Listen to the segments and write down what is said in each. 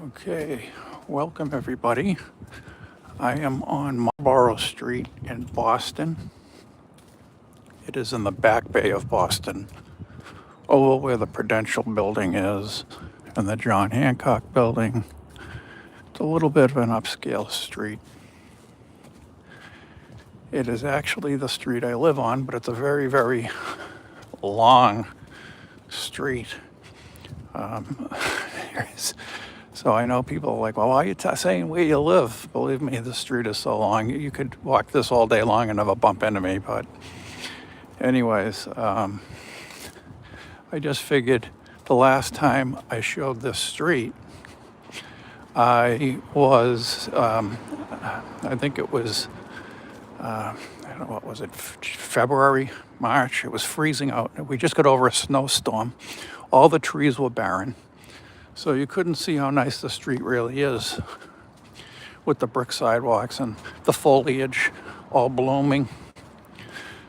Okay, welcome everybody. I am on Marlborough Street in Boston. It is in the back bay of Boston, over where the Prudential building is and the John Hancock building. It's a little bit of an upscale street. It is actually the street I live on, but it's a very, very long street. So I know people are like, well, why are you saying where you live? Believe me, the street is so long. You could walk this all day long and never bump into me. But anyways, I just figured the last time I showed this street, I was, I think it was, I don't know, what was it, February, March? It was freezing out. We just got over a snowstorm. All the trees were barren. So you couldn't see how nice the street really is with the brick sidewalks and the foliage all blooming.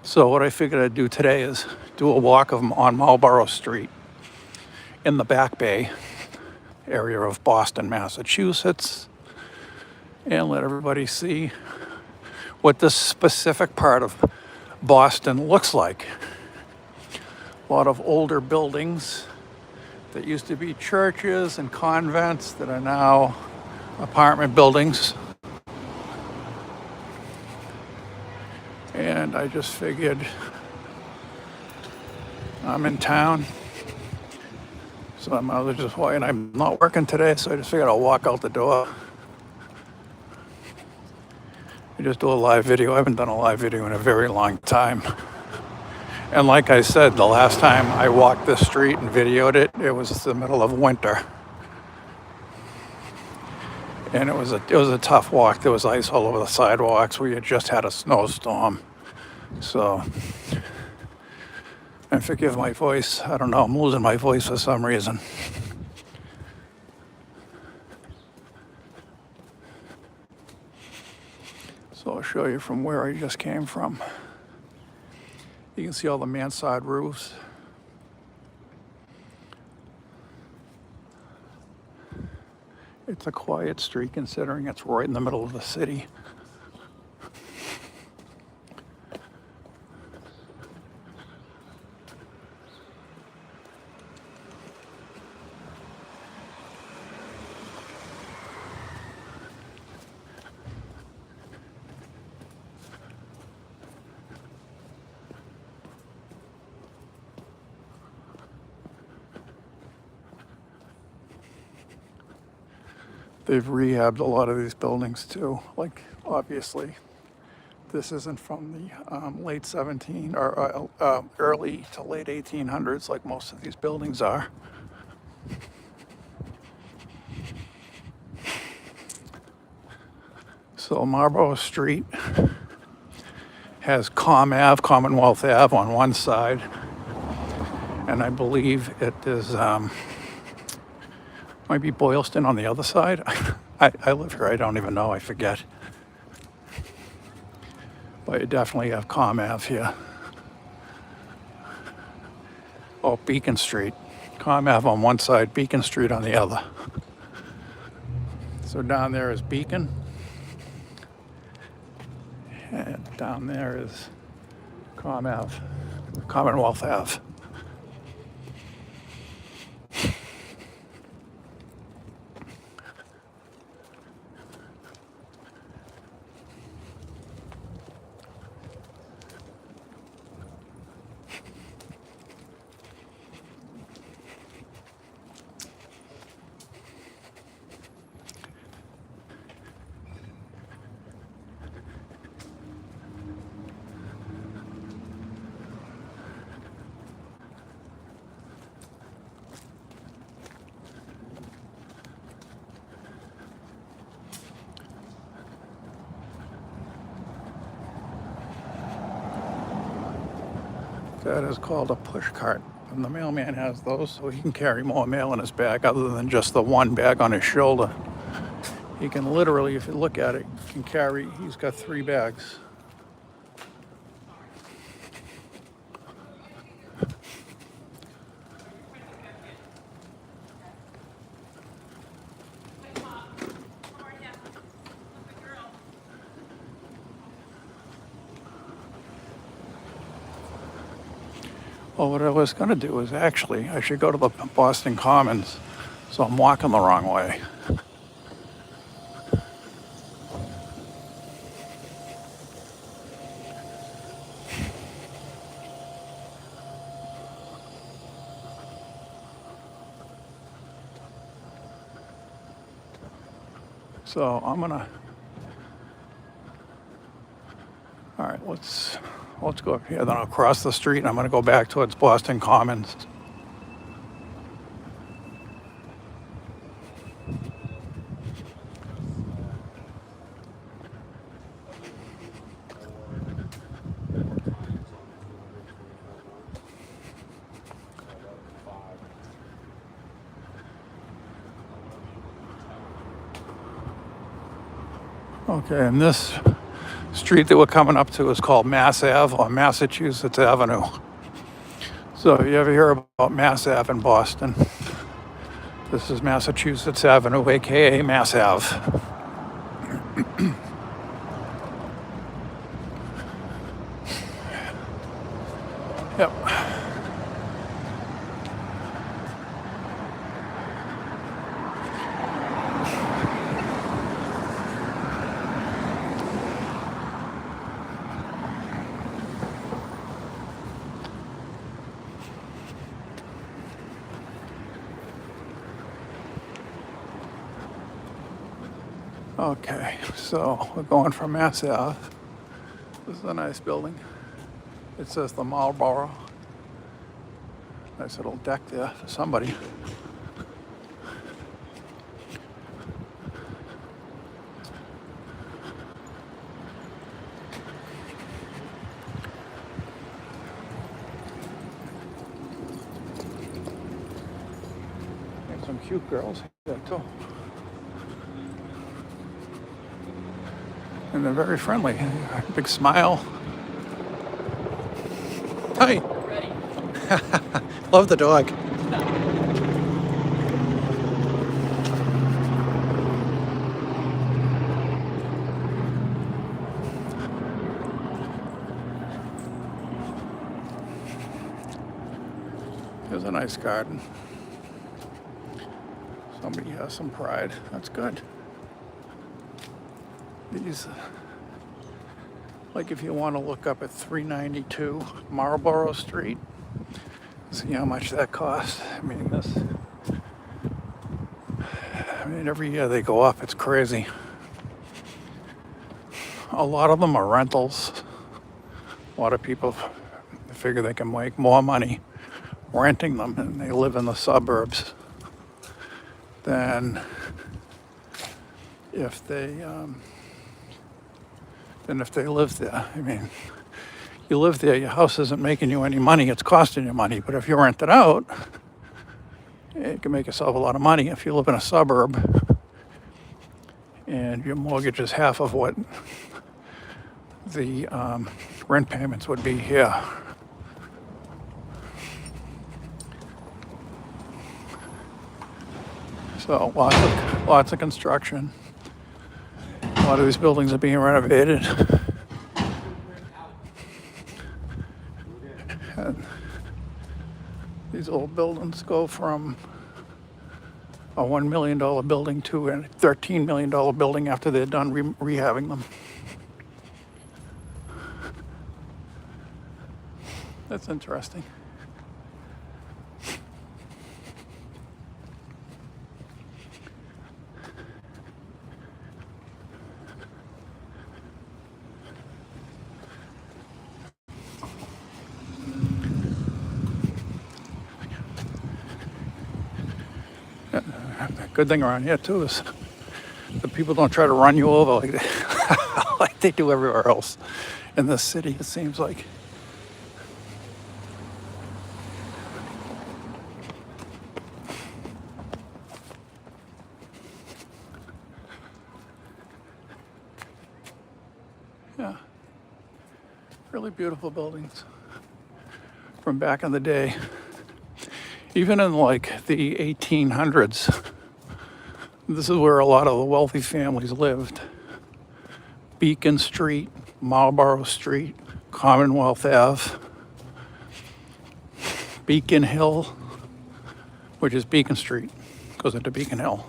So what I figured I'd do today is do a walk on Marlborough Street in the Back Bay area of Boston, Massachusetts, and let everybody see what this specific part of Boston looks like. A lot of older buildings that used to be churches and convents that are now apartment buildings. And I just figured I'm in town, so I'm just and I'm not working today, so I just figured I'll walk out the door. I just do a live video. I haven't done a live video in a very long time. And like I said, the last time I walked this street and videoed it, it was the middle of winter. And it was a tough walk. There was ice all over the sidewalks. We had just had a snowstorm. So, and forgive my voice. I don't know, I'm losing my voice for some reason. So I'll show you from where I just came from. You can see all the mansard roofs. It's a quiet street considering it's right in the middle of the city. They've rehabbed a lot of these buildings too. Like, obviously, this isn't from the late 17 or early to late 1800s like most of these buildings are. So Marlborough Street has Commonwealth Ave on one side, and I believe it is might be Boylston on the other side. I live here, I don't even know, I forget. But you definitely have Ave here. Oh, Beacon Street. Ave on one side, Beacon Street on the other. So down there is Beacon. And down there is Commonwealth Ave. That is called a push cart. And the mailman has those so he can carry more mail in his bag other than just the one bag on his shoulder. He can literally, if you look at it, he's got 3 bags. Well, what I was going to do is actually, I should go to the Boston Commons, so I'm walking the wrong way. So I'm gonna, all right, let's go up here, then I'll cross the street and I'm gonna go back towards Boston Commons. Okay, and this street that we're coming up to is called Mass Ave or Massachusetts Avenue. So if you ever hear about Mass Ave in Boston, this is Massachusetts Avenue, aka Mass Ave. Yep. Okay, so we're going from Mass Ave. This is a nice building. It says the Marlboro. Nice little deck there for somebody. And some cute girls here too. And they're very friendly. Big smile. Hi. Love the dog. There's a nice garden. Somebody has some pride. That's good. These, like if you want to look up at 392 Marlborough Street, see how much that costs. I mean, every year they go up. It's crazy. A lot of them are rentals. A lot of people figure they can make more money renting them, and they live in the suburbs than if they live there. I mean, you live there, your house isn't making you any money, it's costing you money. But if you rent it out, you can make yourself a lot of money. If you live in a suburb and your mortgage is half of what the rent payments would be here. So lots of construction. A lot of these buildings are being renovated. And these old buildings go from a $1 million building to a $13 million building after they're done rehabbing them. That's interesting. Good thing around here too is the people don't try to run you over like they do everywhere else in this city, it seems like. Yeah, really beautiful buildings from back in the day. Even in like the 1800s, this is where a lot of the wealthy families lived. Beacon Street, Marlborough Street, Commonwealth Ave. Beacon Hill, which is Beacon Street, goes into Beacon Hill.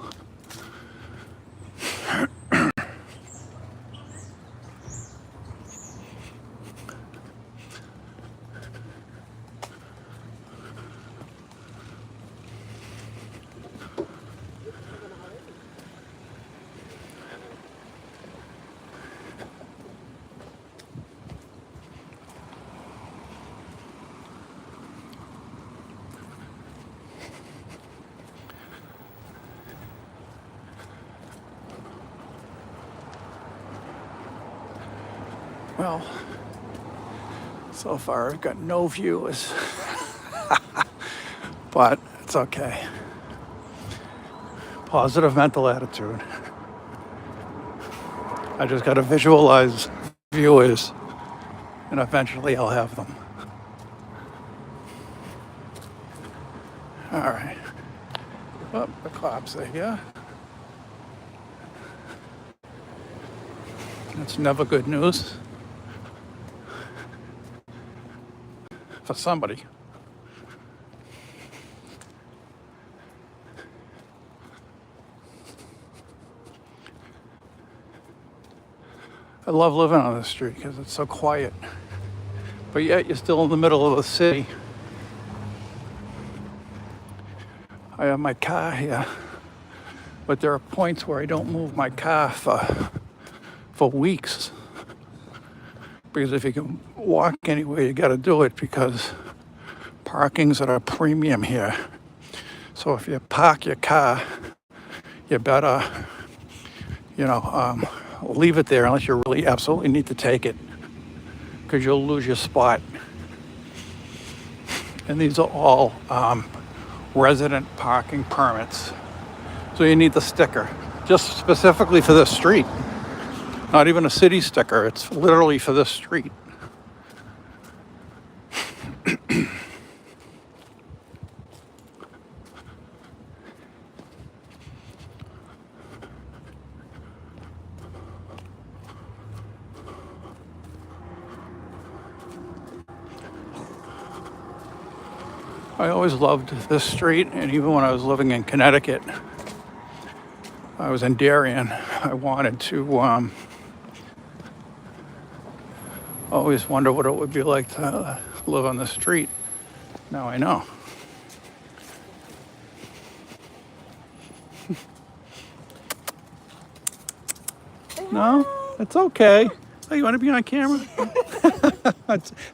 Well, so far I've got no viewers, but it's okay. Positive mental attitude. I just got to visualize viewers, and eventually I'll have them. All right. Oh, the cops are here. That's never good news for somebody. I love living on this street because it's so quiet, but yet you're still in the middle of the city. I have my car here, but there are points where I don't move my car for weeks, because if you can walk anywhere, you got to do it, because parking's at a premium here. So if you park your car, you better, leave it there unless you really absolutely need to take it, because you'll lose your spot. And these are all resident parking permits. So you need the sticker, just specifically for this street. Not even a city sticker, it's literally for this street. I always loved this street, and even when I was living in Connecticut, I was in Darien, I wanted to always wonder what it would be like to live on the street. Now I know. No, it's okay. Oh, you want to be on camera?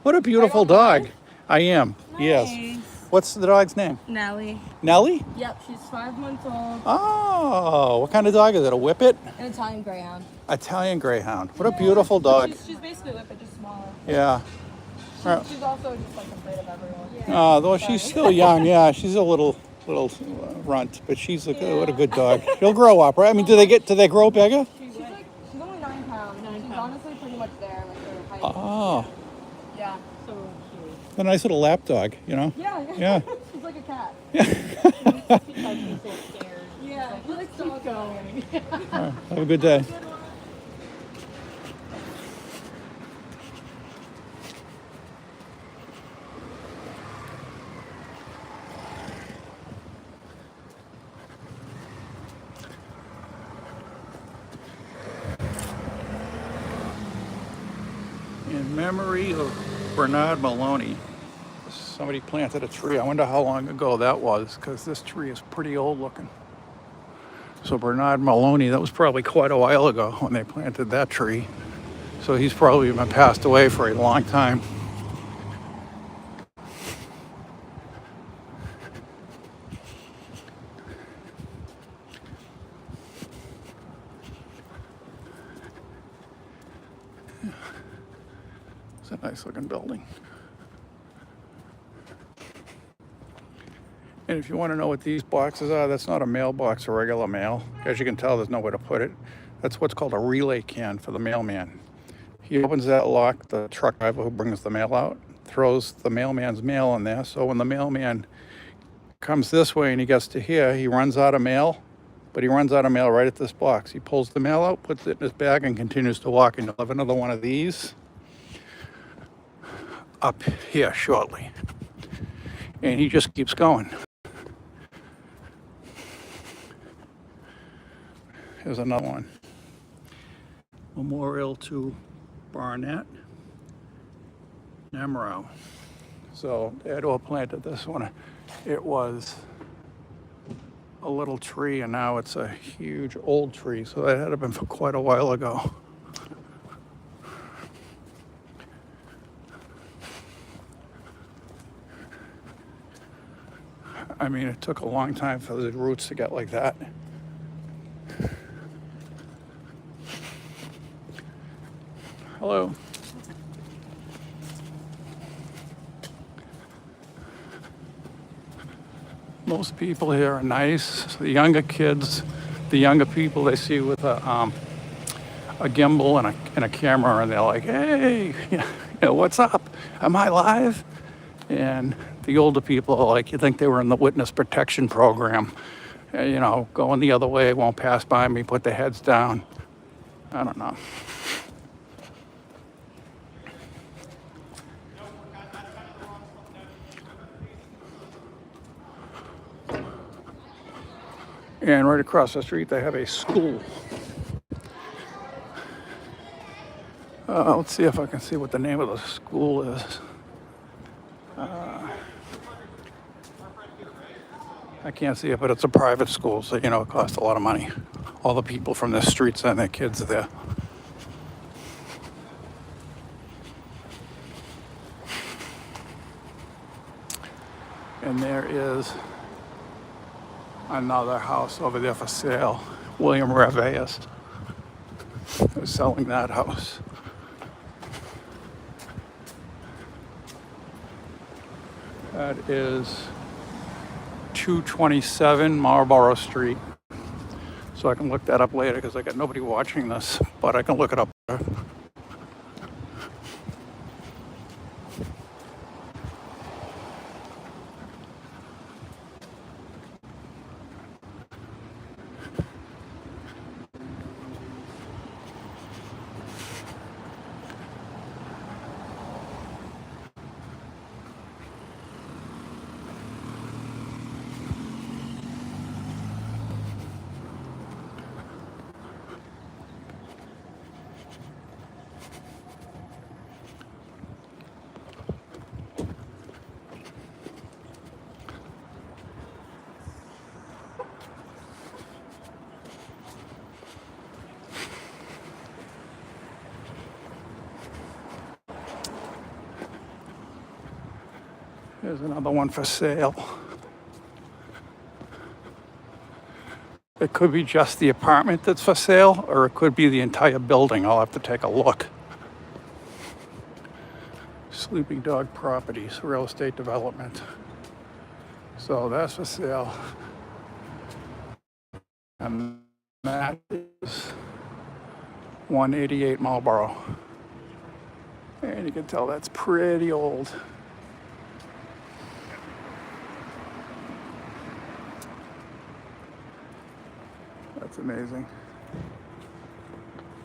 What a beautiful dog. I am. Nice. Yes. What's the dog's name? Nellie. Nellie? Yep, she's 5 months old. Oh, what kind of dog is it? A Whippet? An Italian Greyhound. Italian Greyhound. What a beautiful dog. She's basically Whippet, just smaller. Yeah. She's also just like afraid of everyone. Oh, though she's still young. Yeah, she's a little runt, but she's what a good dog. She'll grow up, right? I mean, do they grow bigger? She's only 9 pounds. She's honestly pretty much there, like her height. Oh, Yeah. So cute. a nice little lap dog, Yeah. Yeah. She's like a cat. Because she's so scared. Yeah. Let's keep going. All right, have a good day. In memory of Bernard Maloney, somebody planted a tree. I wonder how long ago that was, because this tree is pretty old looking. So Bernard Maloney, that was probably quite a while ago when they planted that tree. So he's probably been passed away for a long time. It's a nice looking building. And if you want to know what these boxes are, that's not a mailbox or regular mail. As you can tell, there's nowhere to put it. That's what's called a relay can for the mailman. He opens that lock, the truck driver who brings the mail out, throws the mailman's mail in there. So when the mailman comes this way and he gets to here, he runs out of mail, but he runs out of mail right at this box. He pulls the mail out, puts it in his bag, and continues to walk. And you'll have another one of these up here shortly. And he just keeps going. Here's another one. Memorial to Barnett Namrow. So they had all planted this one. It was a little tree and now it's a huge old tree. So that had been for quite a while ago. I mean, it took a long time for the roots to get like that. Hello. Most people here are nice. The younger kids, the younger people they see with a gimbal and a camera, and they're like, "Hey, what's up? Am I live?" And the older people are like, you think they were in the witness protection program, going the other way, won't pass by me, put their heads down. I don't know. And right across the street, they have a school. Let's see if I can see what the name of the school is. I can't see it, but it's a private school, so it costs a lot of money. All the people from the streets and their kids are there. And there is another house over there for sale. William Reveus is selling that house. That is 227 Marlborough Street. So I can look that up later because I got nobody watching this, but I can look it up later. There's another one for sale. It could be just the apartment that's for sale, or it could be the entire building. I'll have to take a look. Sleeping Dog Properties, real estate development. So that's for sale. And that is 188 Marlboro. And you can tell that's pretty old. That's amazing.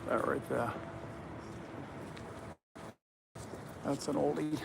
That right there. That's an oldie.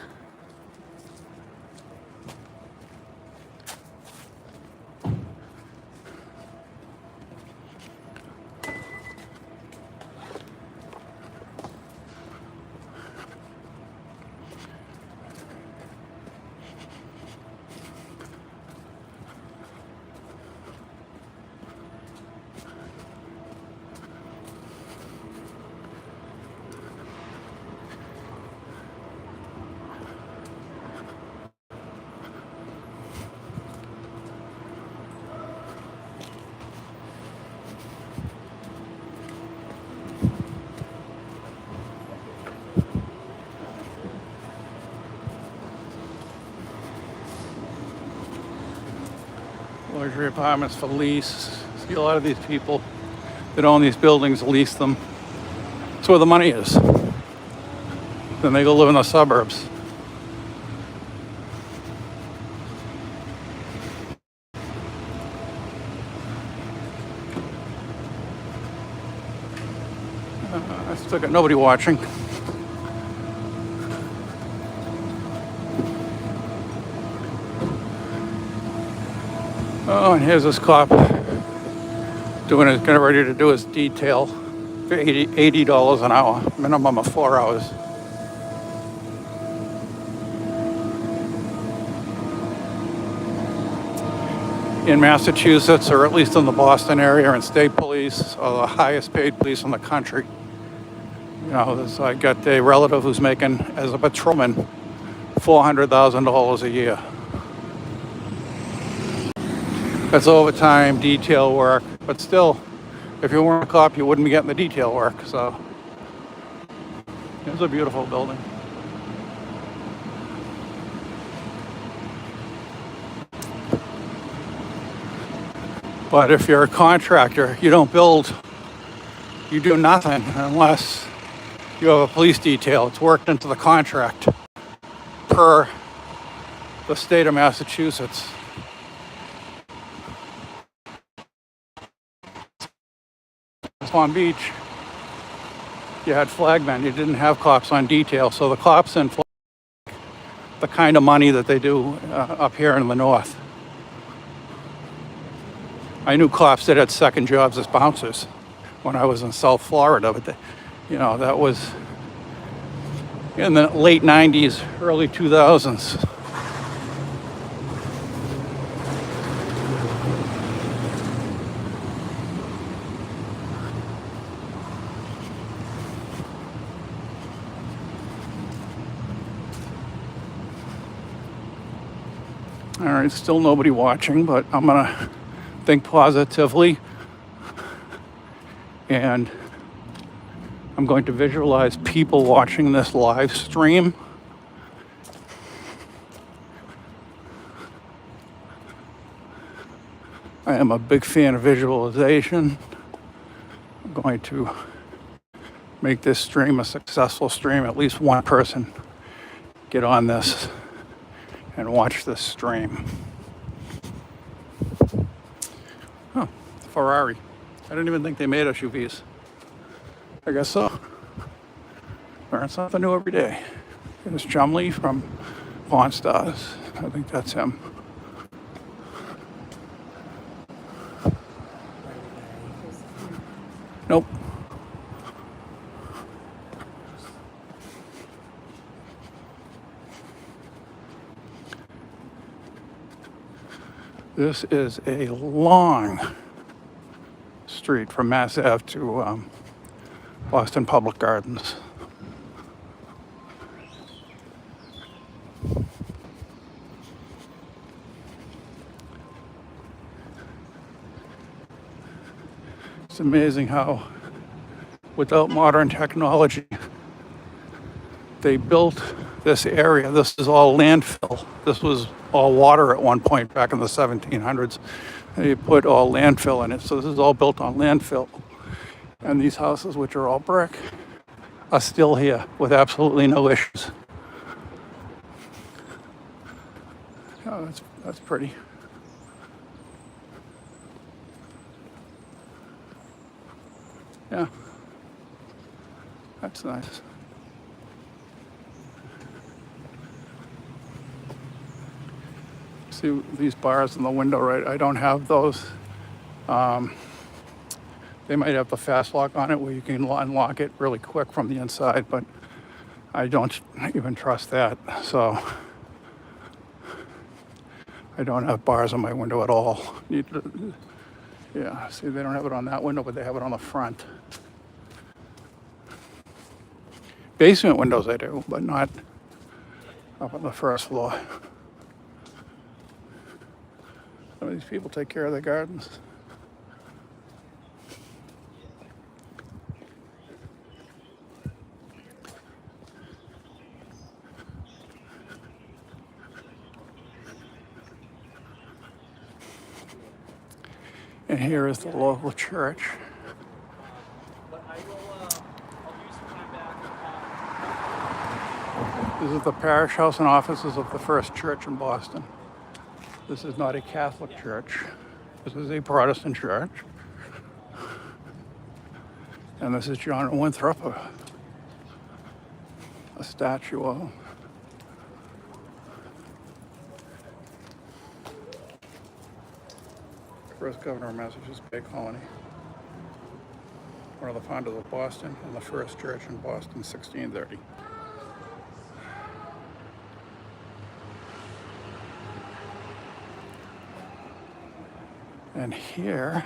Luxury apartments for lease. See a lot of these people that own these buildings lease them. That's where the money is. Then they go live in the suburbs. I still got nobody watching. Oh, and here's this cop getting ready to do his detail for $80 an hour, minimum of 4 hours. In Massachusetts, or at least in the Boston area, and state police are the highest paid police in the country. You know, so I got a relative who's making, as a patrolman, $400,000 a year. That's overtime, detail work, but still, if you weren't a cop, you wouldn't be getting the detail work. So it's a beautiful building. But if you're a contractor, you don't build, you do nothing unless you have a police detail. It's worked into the contract per the state of Massachusetts. Palm Beach, you had flagmen. You didn't have cops on detail. So the cops in flag, the kind of money that they do up here in the north. I knew cops that had second jobs as bouncers when I was in South Florida, but that was in the late 90s, early 2000s. All right, still nobody watching, but I'm gonna think positively, and I'm going to visualize people watching this live stream. I am a big fan of visualization. I'm going to make this stream a successful stream. At least one person get on this and watch this stream. Oh, Ferrari. I didn't even think they made SUVs. I guess so. Learn something new every day. Here's Chumley from Pawn Stars. I think that's him. Nope. This is a long street from Mass Ave to Boston Public Gardens. It's amazing how, without modern technology, they built this area. This is all landfill. This was all water at one point back in the 1700s. They put all landfill in it. So this is all built on landfill. And these houses, which are all brick, are still here with absolutely no issues. Oh, that's pretty. Yeah, that's nice. See these bars in the window, right? I don't have those. They might have the fast lock on it where you can unlock it really quick from the inside, but I don't even trust that. So I don't have bars on my window at all. Yeah, see, they don't have it on that window, but they have it on the front. Basement windows I do, but not up on the first floor. Some of these people take care of their gardens. And here is the local church. This is the parish house and offices of the First Church in Boston. This is not a Catholic church. This is a Protestant church. And this is John Winthrop, a statue of him. first governor of Massachusetts Bay Colony. One of the founders of Boston, and the first church in Boston, 1630. And here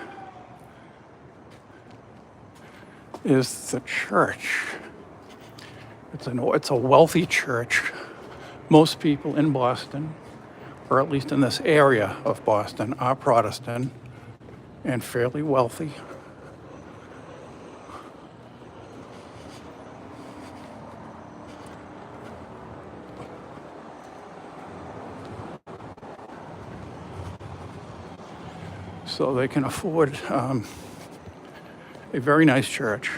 is the church. It's a wealthy church. Most people in Boston, or at least in this area of Boston, are Protestant and fairly wealthy. So they can afford a very nice church.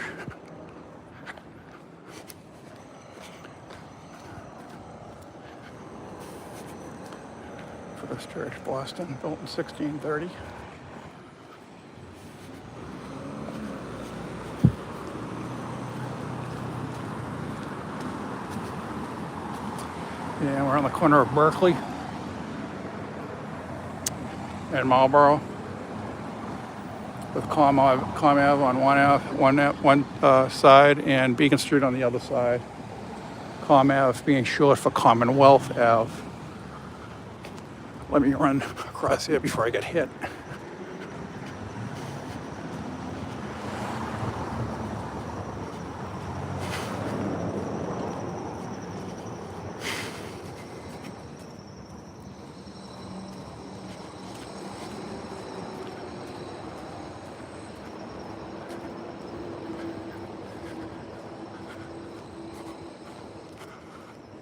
First church, Boston, built in 1630. Yeah, we're on the corner of Berkeley and Marlboro, with Com Ave on one side and Beacon Street on the other side. Com Ave being short for Commonwealth Ave. Let me run across here before I get hit.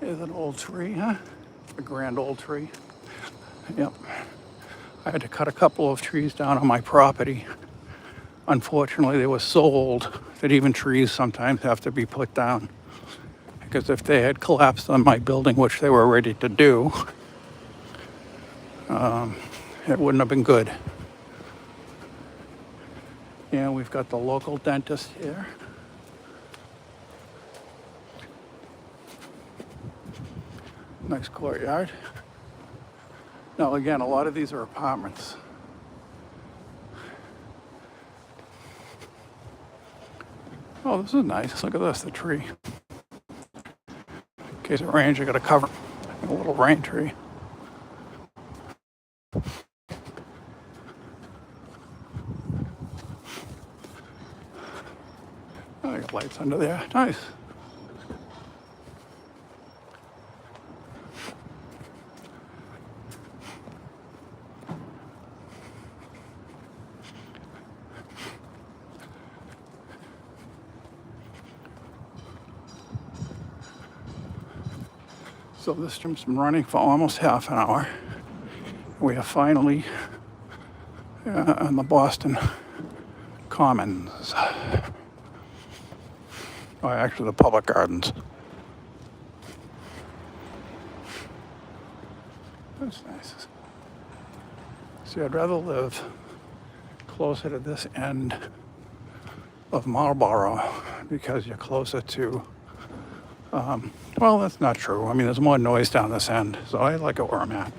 Here's an old tree, huh? A grand old tree. Yep. I had to cut a couple of trees down on my property. Unfortunately, they were so old that even trees sometimes have to be put down. Because if they had collapsed on my building, which they were ready to do, it wouldn't have been good. And we've got the local dentist here. Nice courtyard. Now again, a lot of these are apartments. Oh, this is nice. Look at this, the tree. In case it rains, you gotta cover a little rain tree. Oh, I got lights under there. Nice. So this gym's been running for almost half an hour. We are finally on the Boston Commons. Oh, actually the public gardens. That's nice. See, I'd rather live closer to this end of Marlboro because you're closer to well, that's not true. I mean, there's more noise down this end, so I like it where I'm at.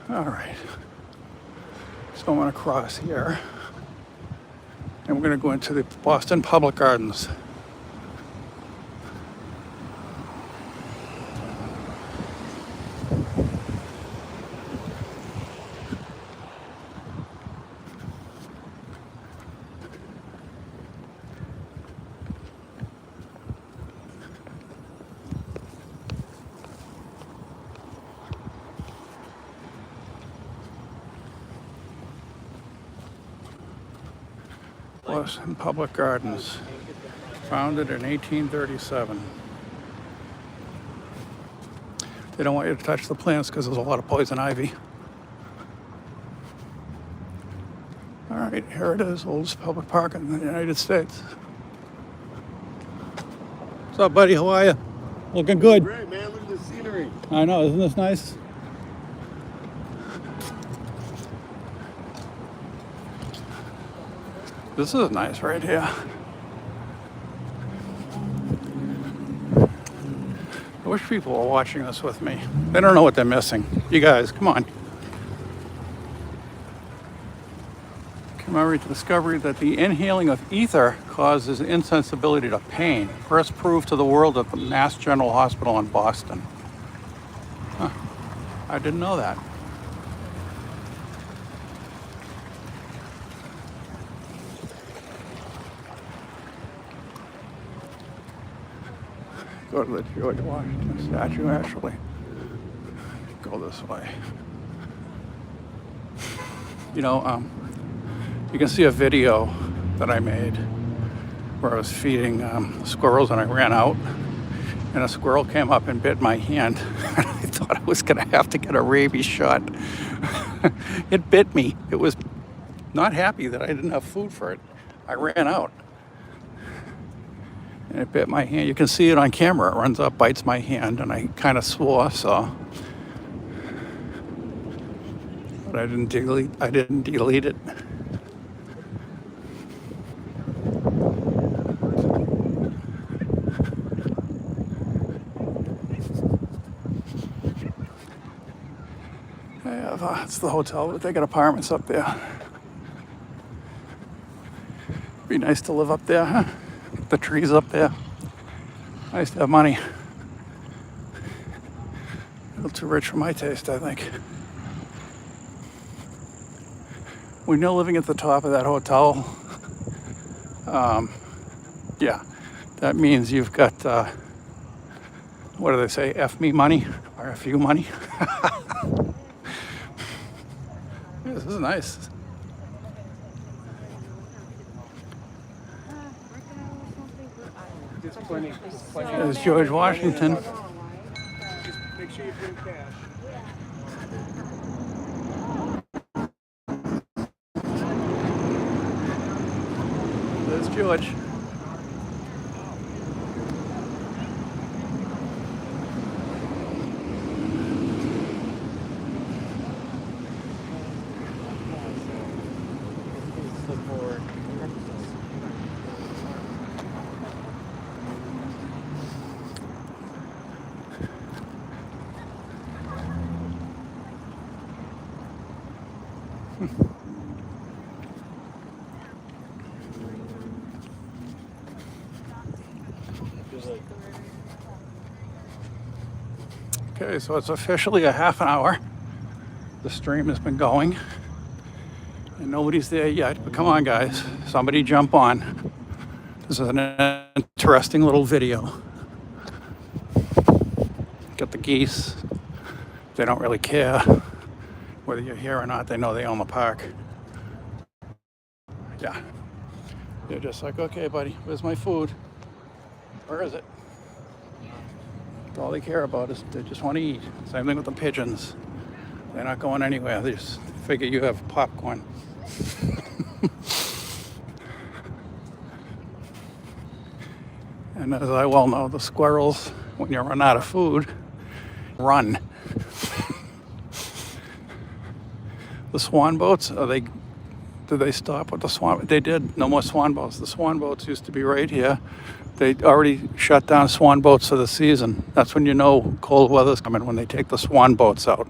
All right. So I'm going to cross here, and we're going to go into the Boston Public Gardens. Boston Public Gardens, founded in 1837. They don't want you to touch the plants because there's a lot of poison ivy. All right, here it is, oldest public park in the United States. What's up, buddy? How are you? Looking good. Great, man. Look at the scenery. I know, isn't this nice? This is nice right here. wish people were watching this with me. They don't know what they're missing. You guys, come on. Commemorates the discovery that the inhaling of ether causes insensibility to pain. First proved to the world at the Mass General Hospital in Boston. Huh. I didn't know that. Go to the George Washington statue, actually. Go this way. You know, you can see a video that I made where I was feeding squirrels and I ran out and a squirrel came up and bit my hand. I thought I was gonna have to get a rabies shot. It bit me. It was not happy that I didn't have food for it. I ran out and it bit my hand. You can see it on camera. It runs up, bites my hand, and I kind of swore, so. But I didn't delete it. It's the hotel, but they got apartments up there. Be nice to live up there, huh? The trees up there. Nice to have money. A little too rich for my taste, I think. When you're living at the top of that hotel, yeah, that means you've got, what do they say, F me money or F you money? This is nice. There's George Washington. Just make sure you bring cash. There's George. Okay, so it's officially a half an hour. The stream has been going and nobody's there yet, but come on guys, somebody jump on. This is an interesting little video. Got the geese. They don't really care whether you're here or not. They know they own the park. Yeah. They're just like, okay, buddy, where's my food? Where is it? All they care about is they just want to eat. Same thing with the pigeons. They're not going anywhere. They just figure you have popcorn. And as I well know, the squirrels, when you run out of food, run. The swan boats, did they stop with the swan? They did. No more swan boats. The swan boats used to be right here. They already shut down swan boats for the season. That's when you know cold weather's coming, when they take the swan boats out.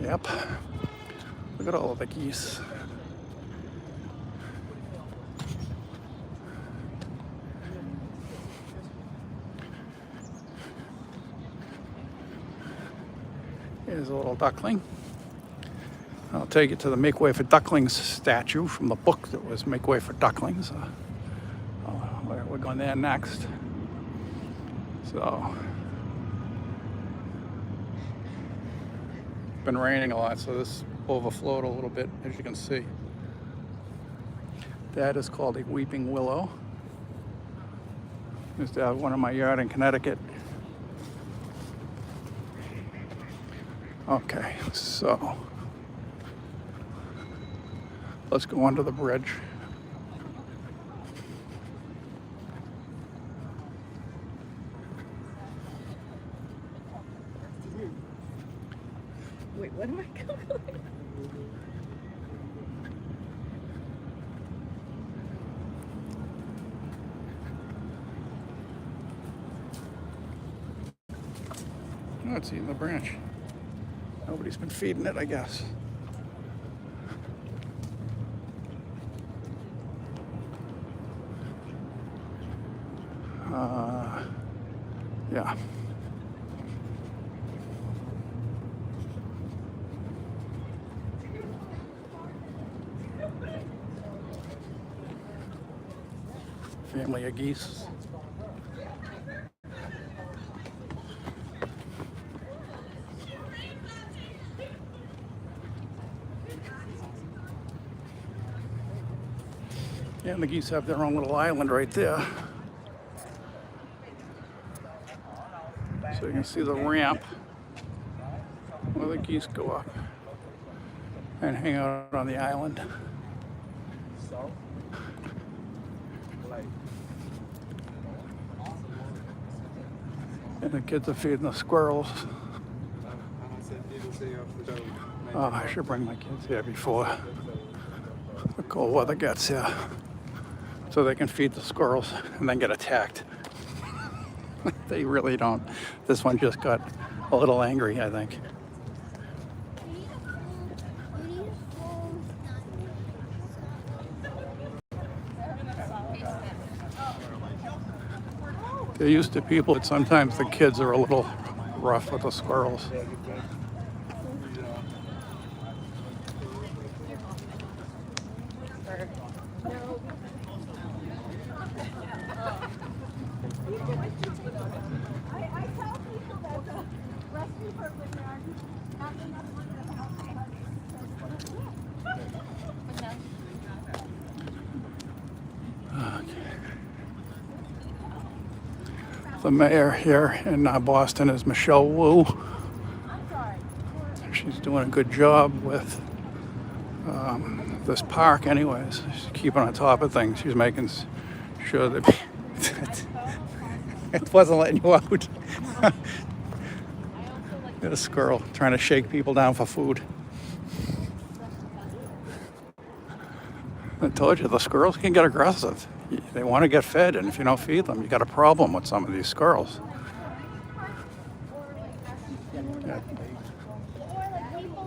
Yep. Look at all of the geese. Here's a little duckling. I'll take you to the Make Way for Ducklings statue from the book that was Make Way for Ducklings. We're going there next. So, been raining a lot, so this overflowed a little bit, as you can see. That is called a weeping willow. Used to have one in my yard in Connecticut. Okay, so let's go under the bridge. Wait, what am I Googling? Oh, it's eating the branch. Nobody's been feeding it, I guess. Yeah. Family of geese. Yeah, and the geese have their own little island right there. So you can see the ramp where the geese go up and hang out on the island. And the kids are feeding the squirrels. Oh, I should bring my kids here before the cold weather gets here so they can feed the squirrels and then get attacked. They really don't. This one just got a little angry, I think. They're used to people, but sometimes the kids are a little rough with the squirrels. The mayor here in Boston is Michelle Wu. She's doing a good job with this park anyways. She's keeping on top of things. She's making sure that it wasn't letting you out. Got a squirrel trying to shake people down for food. I told you, the squirrels can get aggressive. They want to get fed, and if you don't feed them, you got a problem with some of these squirrels. Yeah.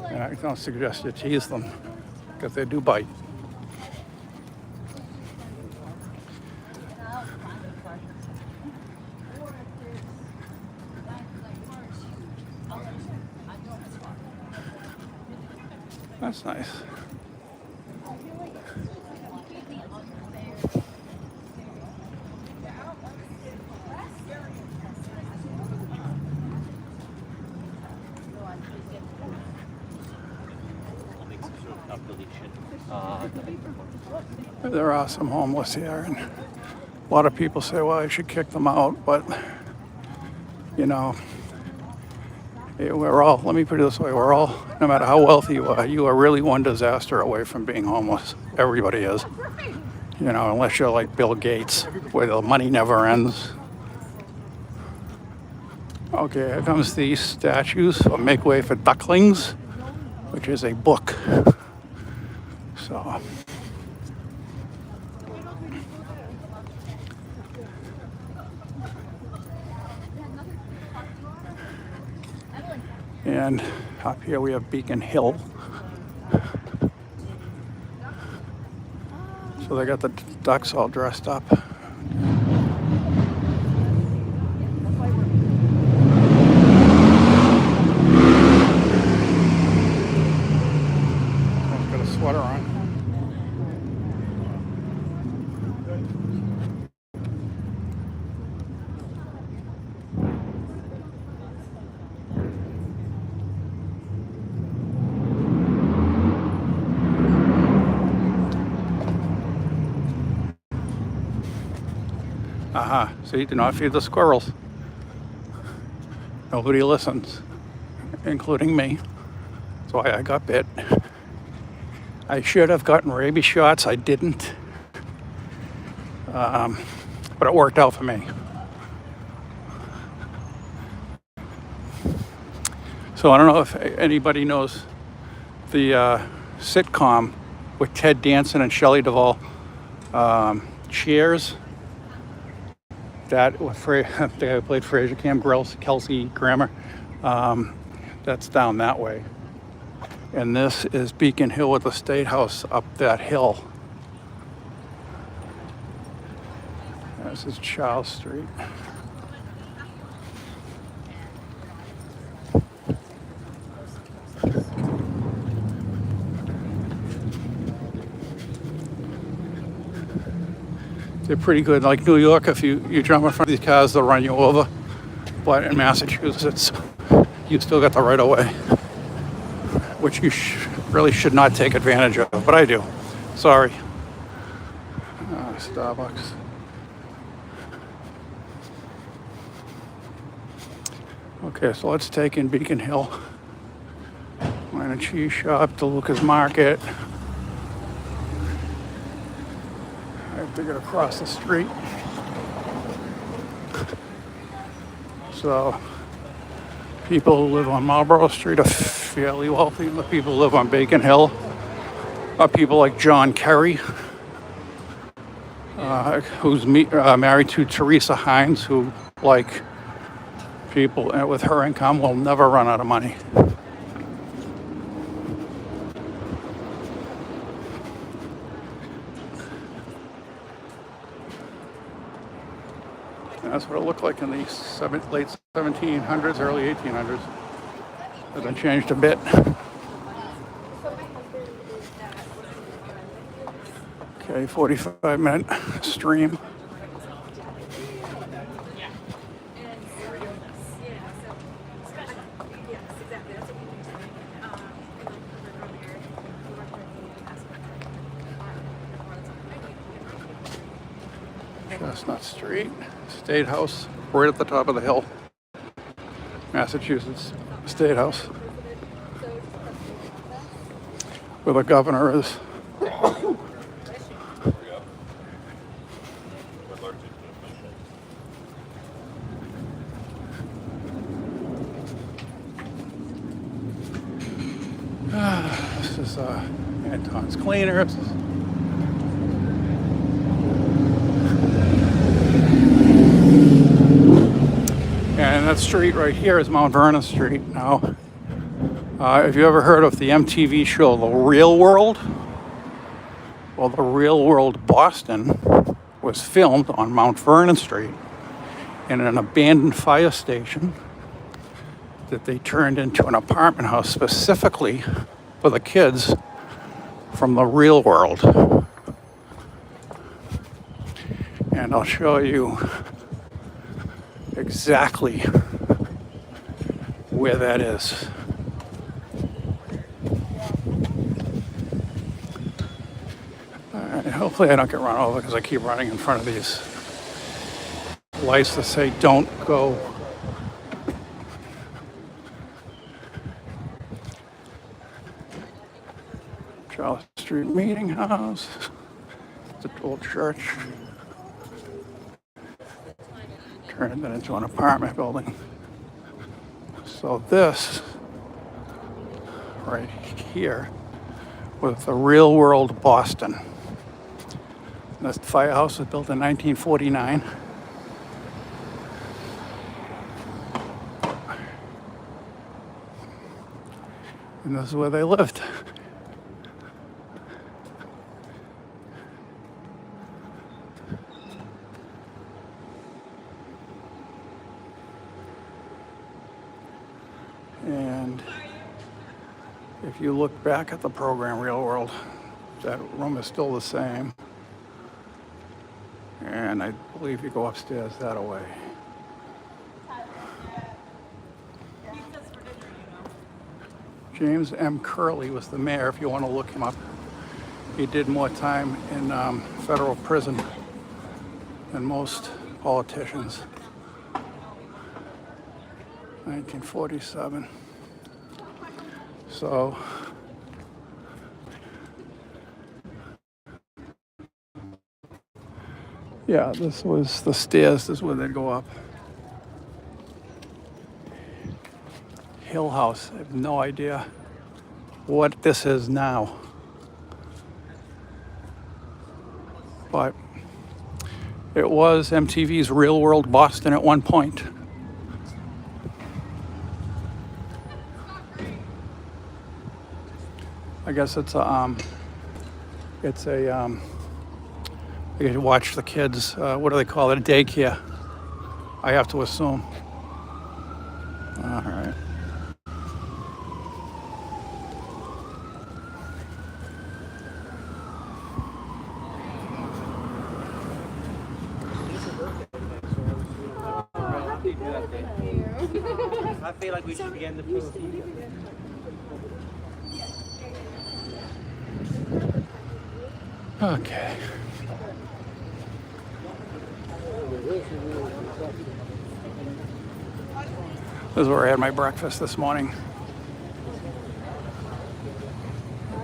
And I don't suggest you tease them, because they do bite. That's nice. There are some homeless here, and a lot of people say, well, I should kick them out, but, you know, we're all, let me put it this way, we're all, no matter how wealthy you are really one disaster away from being homeless. Everybody is. You know, unless you're like Bill Gates, where the money never ends. Okay, here comes these statues of Make Way for Ducklings, which is a book. So. And up here we have Beacon Hill. So they got the ducks all dressed up. I've got a sweater on. Aha, see, do not feed the squirrels. Nobody listens, including me. That's why I got bit. I should have gotten rabies shots, I didn't. But it worked out for me. So I don't know if anybody knows the sitcom with Ted Danson and Shelley Duvall, Cheers. That the guy who played Frasier, Kelsey Grammer, That's down that way. And this is Beacon Hill with the State House up that hill. This is Charles Street. They're pretty good. Like New York, if you jump in front of these cars, they'll run you over. But in Massachusetts, you still got the right of way, which you really should not take advantage of. But I do. Sorry. Starbucks. Okay, so let's take in Beacon Hill. Wine and cheese shop, DeLuca's Market. I have to get across the street. So, people who live on Marlborough Street are fairly wealthy. The people who live on Beacon Hill are people like John Kerry, who's married to Teresa Hines, who, like people with her income, will never run out of money. And that's what it looked like in the late 1700s, early 1800s. It's been changed a bit. Okay, 45-minute stream. Chestnut Street, State House, right at the top of the hill. Massachusetts State House, where the governor is. This is Anton's Cleaners. And that street right here is Mount Vernon Street. Now, have you ever heard of the MTV show The Real World? Well, The Real World Boston was filmed on Mount Vernon Street in an abandoned fire station that they turned into an apartment house specifically for the kids from the real world. And I'll show you exactly where that is. Alright, hopefully I don't get run over because I keep running in front of these lights that say don't go. Charles Street Meeting House, the old church. Turned it into an apartment building. So this right here was the Real World Boston. This firehouse was built in 1949. And this is where they lived. And if you look back at the program Real World, that room is still the same. And I believe you go upstairs that way. James M. Curley was the mayor, if you want to look him up. He did more time in federal prison than most politicians. 1947. So yeah, this was the stairs. This is where they'd go up. Hill House. I have no idea what this is now, but it was MTV's Real World Boston at one point. I guess it's a you can watch the kids. What do they call it? A daycare. I have to assume. All right. I feel like we should begin the program. Okay. This is where I had my breakfast this morning.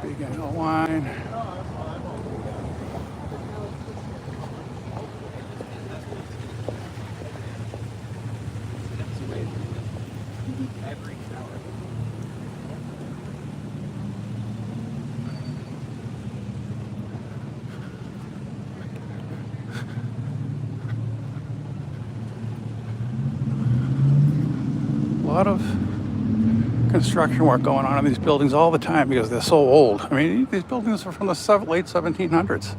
Vegan wine. A lot of construction work going on in these buildings all the time because they're so old. I mean, these buildings are from the late 1700s.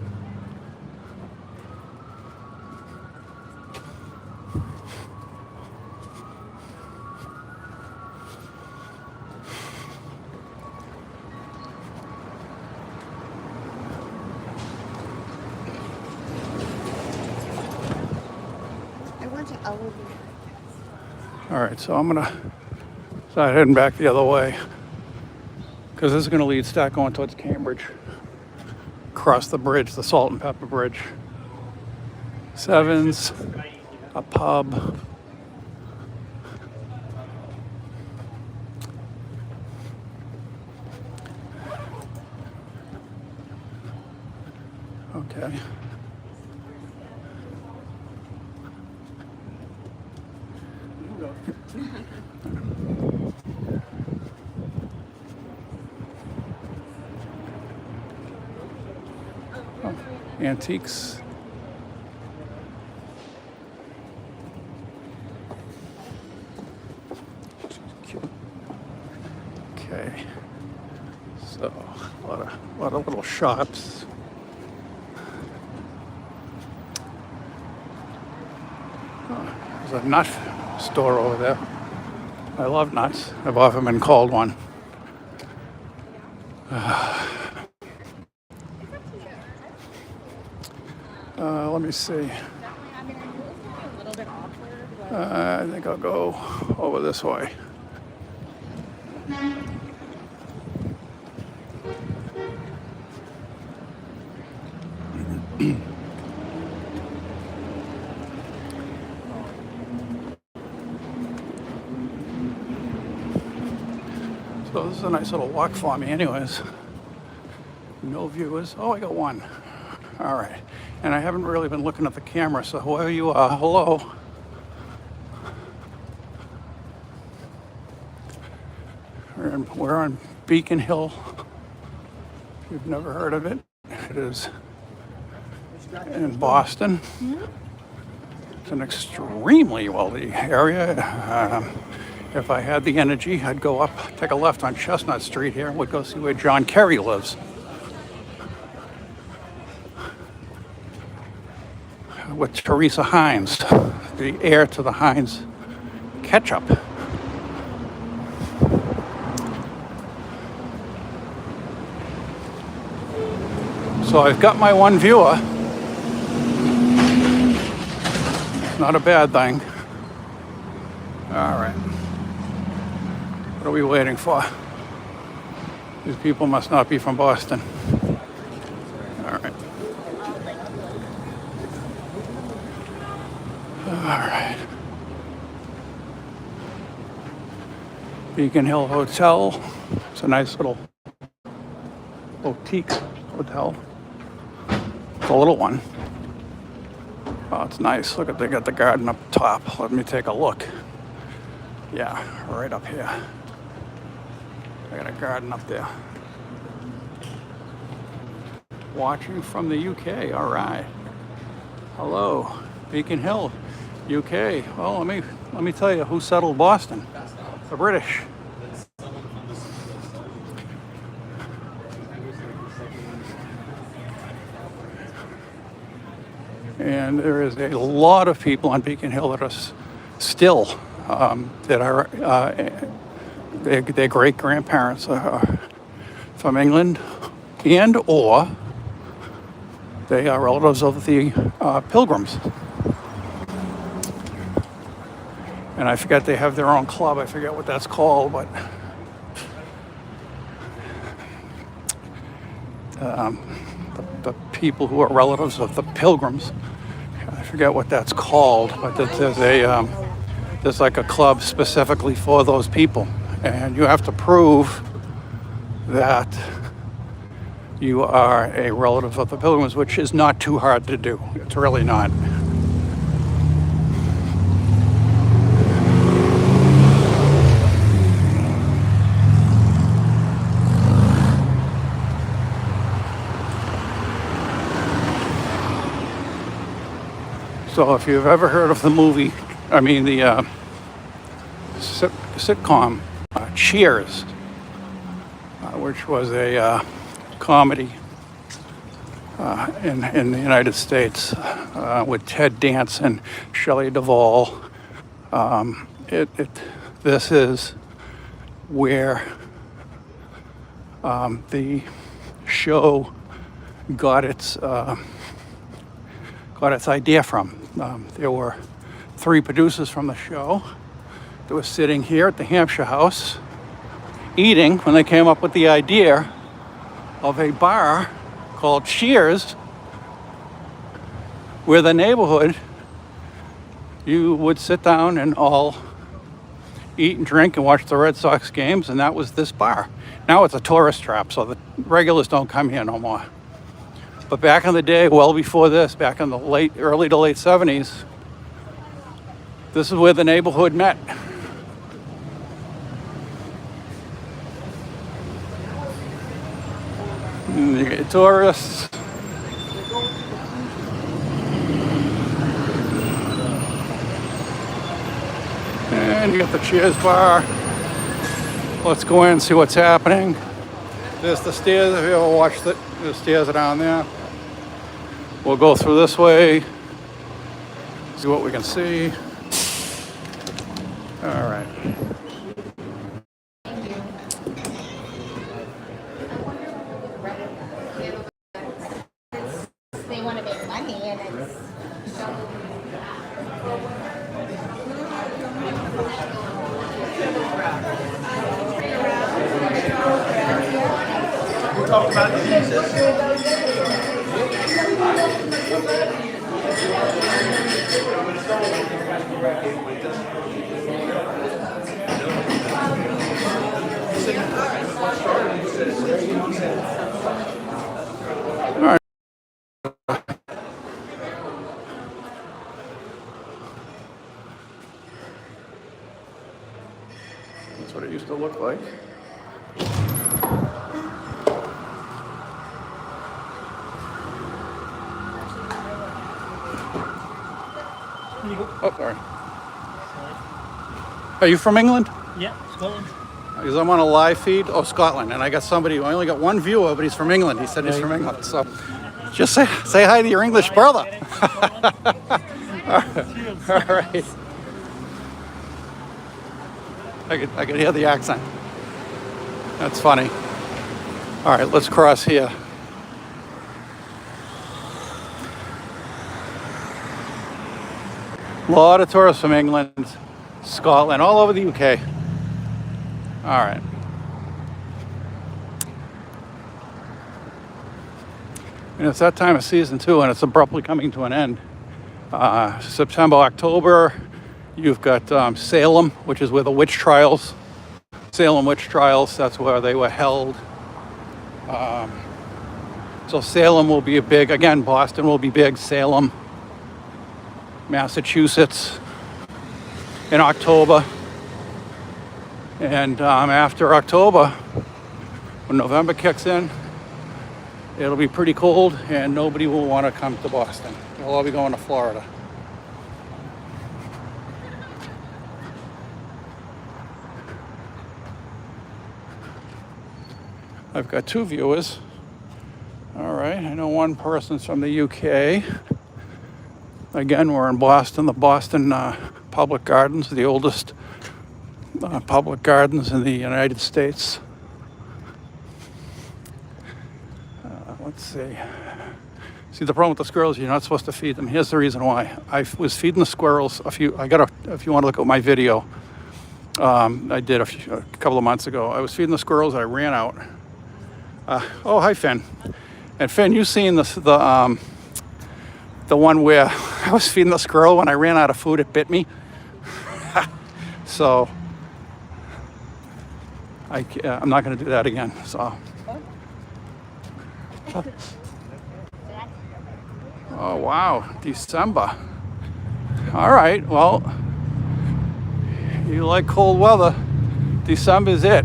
I want to elevate. All right, so I'm gonna start heading back the other way because this is gonna start going towards Cambridge. Across the bridge, the Salt and Pepper Bridge. Sevens, a pub. Okay. Antiques. Okay, so a lot of little shops. Oh, there's a nut store over there. I love nuts. I've often been called one. Let me see. I mean, I knew it was gonna be a little bit awkward, but I think I'll go over this way. So this is a nice little walk for me anyways. No viewers. Oh, I got one. All right. And I haven't really been looking at the camera, so whoever you are, hello. We're on Beacon Hill. If you've never heard of it, it is in Boston. It's an extremely wealthy area. If I had the energy, I'd go up, take a left on Chestnut Street here, and would go see where John Kerry lives. With Teresa Hines, the heir to the Heinz ketchup. So I've got my one viewer. Not a bad thing. All right. What are we waiting for? These people must not be from Boston. All right. All right. Beacon Hill Hotel. It's a nice little boutique hotel. It's a little one. Oh, it's nice. Look at, they got the garden up top. Let me take a look. Yeah, right up here. I got a garden up there. Watching from the UK. All right. Hello, Beacon Hill, UK. Well, let me tell you who settled Boston. The British. And there is a lot of people on Beacon Hill that are still, that are, their great grandparents are from England, and or they are relatives of the Pilgrims. And I forget, they have their own club. I forget what that's called, but the people who are relatives of the Pilgrims, I forget what that's called, but there's like a club specifically for those people, and you have to prove that you are a relative of the Pilgrims, which is not too hard to do. It's really not. So if you've ever heard of the movie, the sitcom Cheers, which was a comedy in the United States with Ted Danson, Shelley Duvall. This is where the show got its idea from. There were 3 producers from the show that were sitting here at the Hampshire House eating when they came up with the idea of a bar called Cheers, where the neighborhood, you would sit down and all eat and drink and watch the Red Sox games, and that was this bar. Now it's a tourist trap, so the regulars don't come here no more. But back in the day, well before this, back in the early to late 70s, this is where the neighborhood met. And you get tourists. And you got the Cheers bar. Let's go in and see what's happening. There's the stairs, if you ever watched it. The stairs are down there. We'll go through this way, see what we can see. All right. They want to make money and it's We'll talk about the Jesus. All right. That's what it used to look like. Oh, sorry. Are you from England? Yeah, Scotland. Because I'm on a live feed. Oh, Scotland. And I got somebody, I only got one viewer, but he's from England. He said he's from England. So just say hi to your English brother. All right. I could hear the accent. That's funny. All right, let's cross here. A lot of tourists from England, Scotland, all over the UK. All right. And it's that time of season too, and it's abruptly coming to an end. September, October, you've got Salem, which is where the witch trials, Salem witch trials, that's where they were held. So Salem will be a big, again, Boston will be big, Salem, Massachusetts in October. And after October, when November kicks in, it'll be pretty cold and nobody will want to come to Boston. They'll all be going to Florida. I've got 2 viewers. All right, I know one person's from the UK. Again, we're in Boston, the Boston Public Gardens, the oldest public gardens in the United States. Let's see. See, the problem with the squirrels, you're not supposed to feed them. Here's the reason why. I was feeding the squirrels if you want to look at my video, I did a couple of months ago. I was feeding the squirrels, I ran out. Oh, hi, Finn. And Finn, you seen the one where I was feeding the squirrel when I ran out of food, it bit me. So I'm not going to do that again. So. Oh, wow, December. All right, well, you like cold weather, December's it.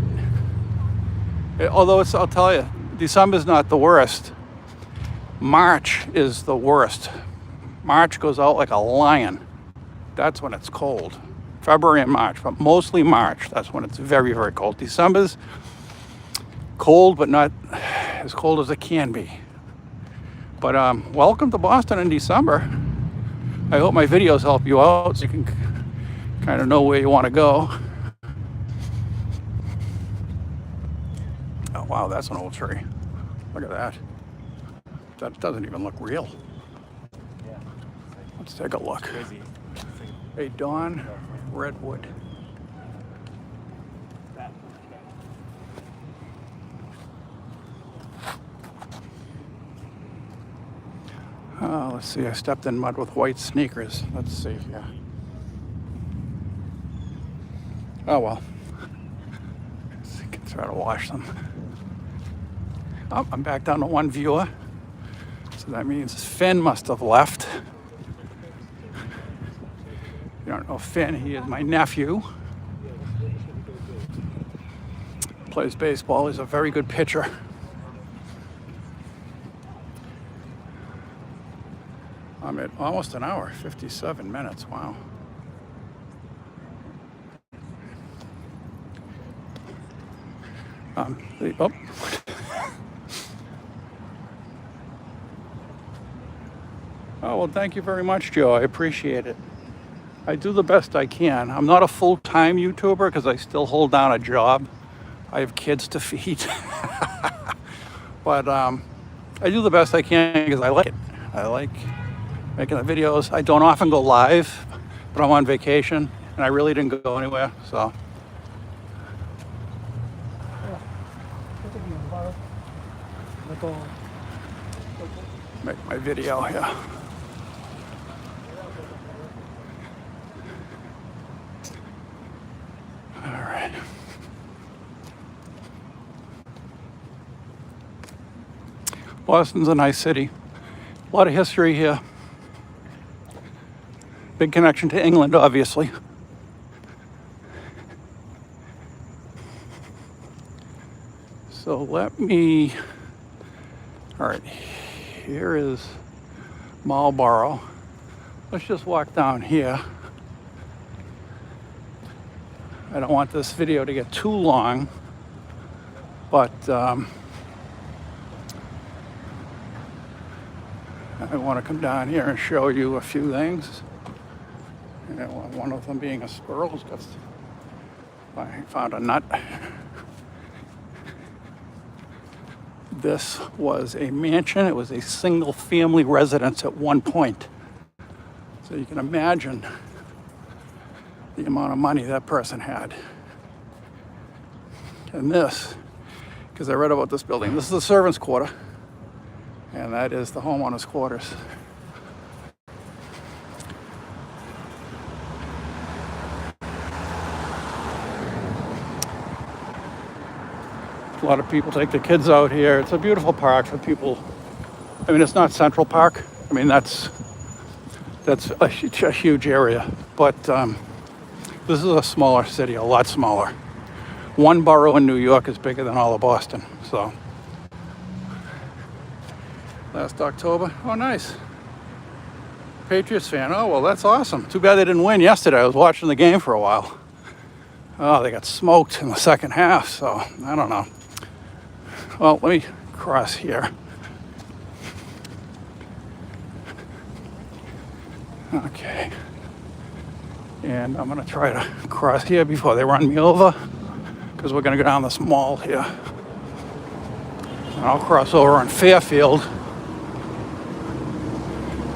Although I'll tell you, December's not the worst. March is the worst. March goes out like a lion. That's when it's cold. February and March, but mostly March. That's when it's very, very cold. December's cold, but not as cold as it can be. But welcome to Boston in December. I hope my videos help you out so you can kind of know where you want to go. Oh, wow, that's an old tree. Look at that. That doesn't even look real. Let's take a look. A Dawn Redwood. Let's see, I stepped in mud with white sneakers. Let's see here. Oh well. I can try to wash them. Oh, I'm back down to one viewer. So that means Finn must have left. You don't know Finn, he is my nephew. Plays baseball, he's a very good pitcher. I'm at almost an hour, 57 minutes, wow. Oh. Oh, well, thank you very much, Joe. I appreciate it. I do the best I can. I'm not a full-time YouTuber because I still hold down a job. I have kids to feed. But I do the best I can because I like it. I like making the videos. I don't often go live, but I'm on vacation and I really didn't go anywhere, so. Make my video here. All right. Boston's a nice city. A lot of history here. Big connection to England, obviously. So let me, all right, here is Marlborough. Let's just walk down here. I don't want this video to get too long, but I want to come down here and show you a few things. One of them being a squirrel. I found a nut. This was a mansion. It was a single family residence at one point. So you can imagine the amount of money that person had. And this, because I read about this building, this is the servants' quarter, and that is the homeowners' quarters. A lot of people take their kids out here. It's a beautiful park for people. I mean, it's not Central Park. I mean, that's a huge area. But this is a smaller city, a lot smaller. One borough in New York is bigger than all of Boston. So, last October. Oh, nice. Patriots fan. Oh, well, that's awesome. Too bad they didn't win yesterday. I was watching the game for a while. Oh, they got smoked in the second half. So, I don't know. Well, let me cross here. Okay. And I'm gonna try to cross here before they run me over, because we're gonna go down this mall here. And I'll cross over on Fairfield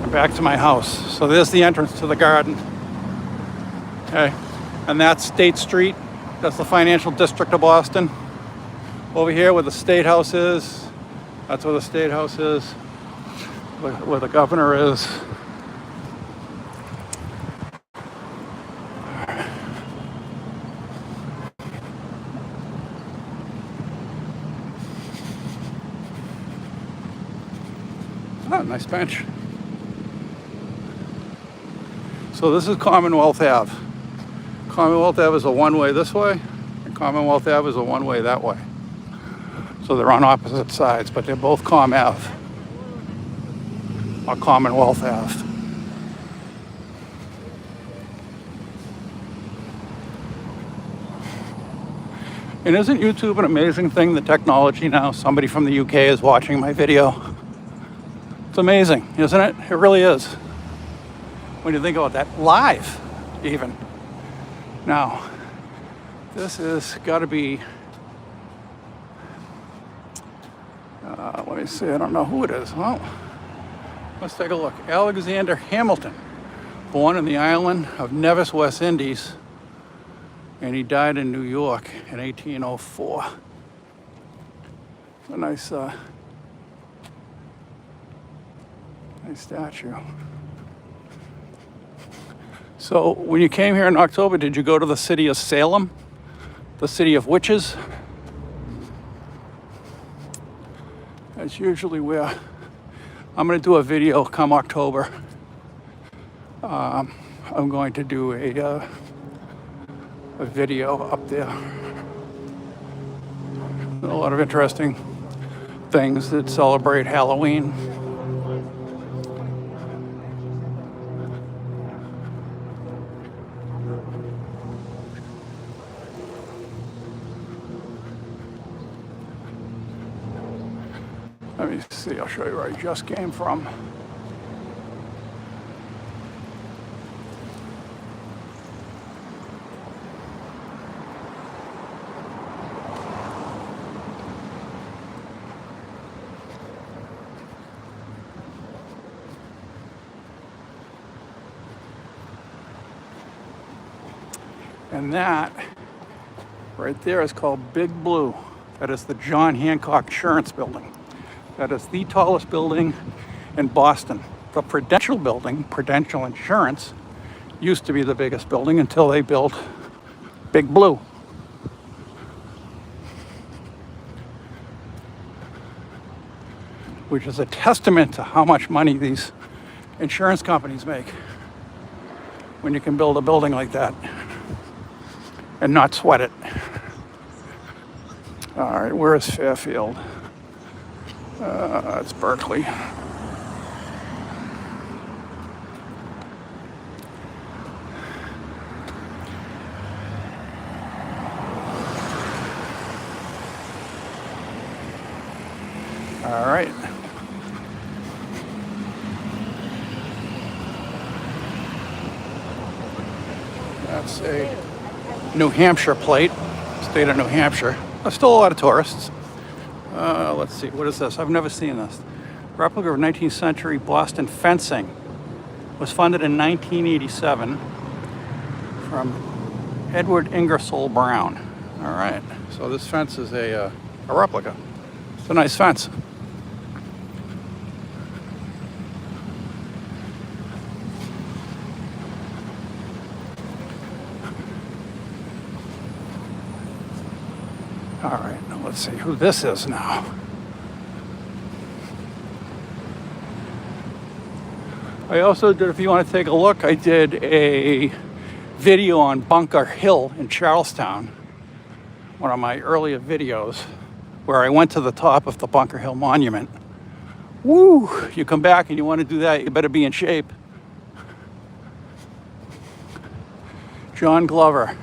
and back to my house. So there's the entrance to the garden. Okay. And that's State Street. That's the financial district of Boston. Over here where the State House is, that's where the State House is, where the governor is. Oh, nice bench. So this is Commonwealth Ave. Commonwealth Ave is a one-way this way, and Commonwealth Ave is a one-way that way. So they're on opposite sides, but they're both Com Ave, or Commonwealth Ave. And isn't YouTube an amazing thing, the technology now? Somebody from the UK is watching my video. It's amazing, isn't it? It really is. When you think about that, live even. Now, this has got to be, let me see, I don't know who it is. Well, let's take a look. Alexander Hamilton, born in the island of Nevis, West Indies, and he died in New York in 1804. It's a nice statue. So when you came here in October, did you go to the city of Salem, the city of witches? That's usually where I'm going to do a video come October. I'm going to do a video up there. A lot of interesting things that celebrate Halloween. Let me see, I'll show you where I just came from. And that right there is called Big Blue. That is the John Hancock Insurance Building. That is the tallest building in Boston. The Prudential Building, Prudential Insurance, used to be the biggest building until they built Big Blue. Which is a testament to how much money these insurance companies make when you can build a building like that and not sweat it. All right, where is Fairfield? It's Berkeley. All right. That's a New Hampshire plate, state of New Hampshire. There's still a lot of tourists. Let's see, what is this? I've never seen this. Replica of 19th century Boston fencing. Was funded in 1987 from Edward Ingersoll Brown. All right, so this fence is a replica. It's a nice fence. All right, now let's see who this is now. I also did, if you want to take a look, I did a video on Bunker Hill in Charlestown, one of my earlier videos, where I went to the top of the Bunker Hill Monument. Woo! You come back and you want to do that, you better be in shape. John Glover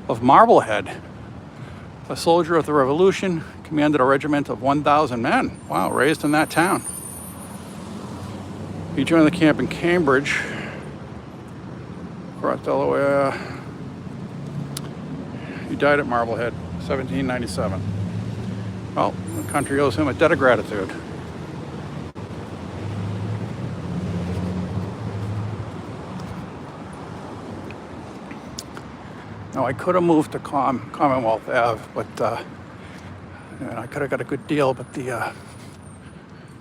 of Marblehead, a soldier of the Revolution, commanded a regiment of 1,000 men. Wow, raised in that town. He joined the camp in Cambridge, across Delaware. He died at Marblehead, 1797. Well, the country owes him a debt of gratitude. Now, I could have moved to Commonwealth Ave, but and I could have got a good deal, but the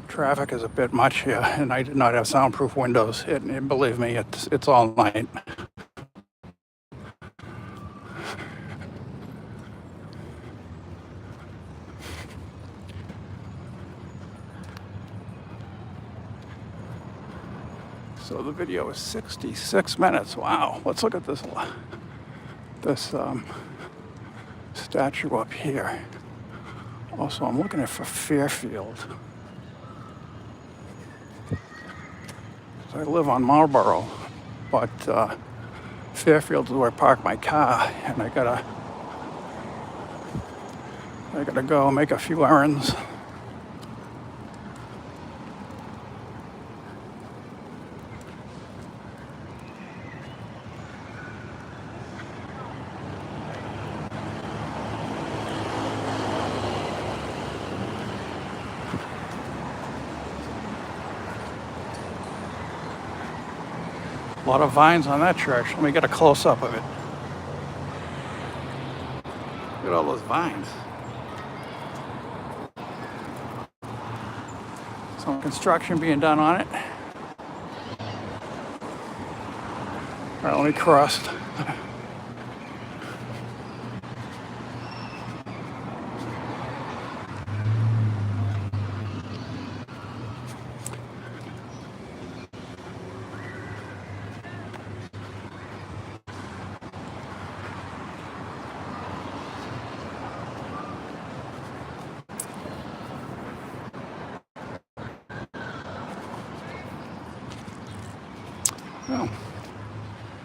traffic is a bit much here, and I did not have soundproof windows. And believe me, it's all night. So the video is 66 minutes. Wow. Let's look at this statue up here. Also, I'm looking for Fairfield. I live on Marlboro, but Fairfield is where I park my car, and I gotta go make a few errands. A lot of vines on that church. Let me get a close-up of it. Look at all those vines. Some construction being done on it. All right, let me cross. Oh,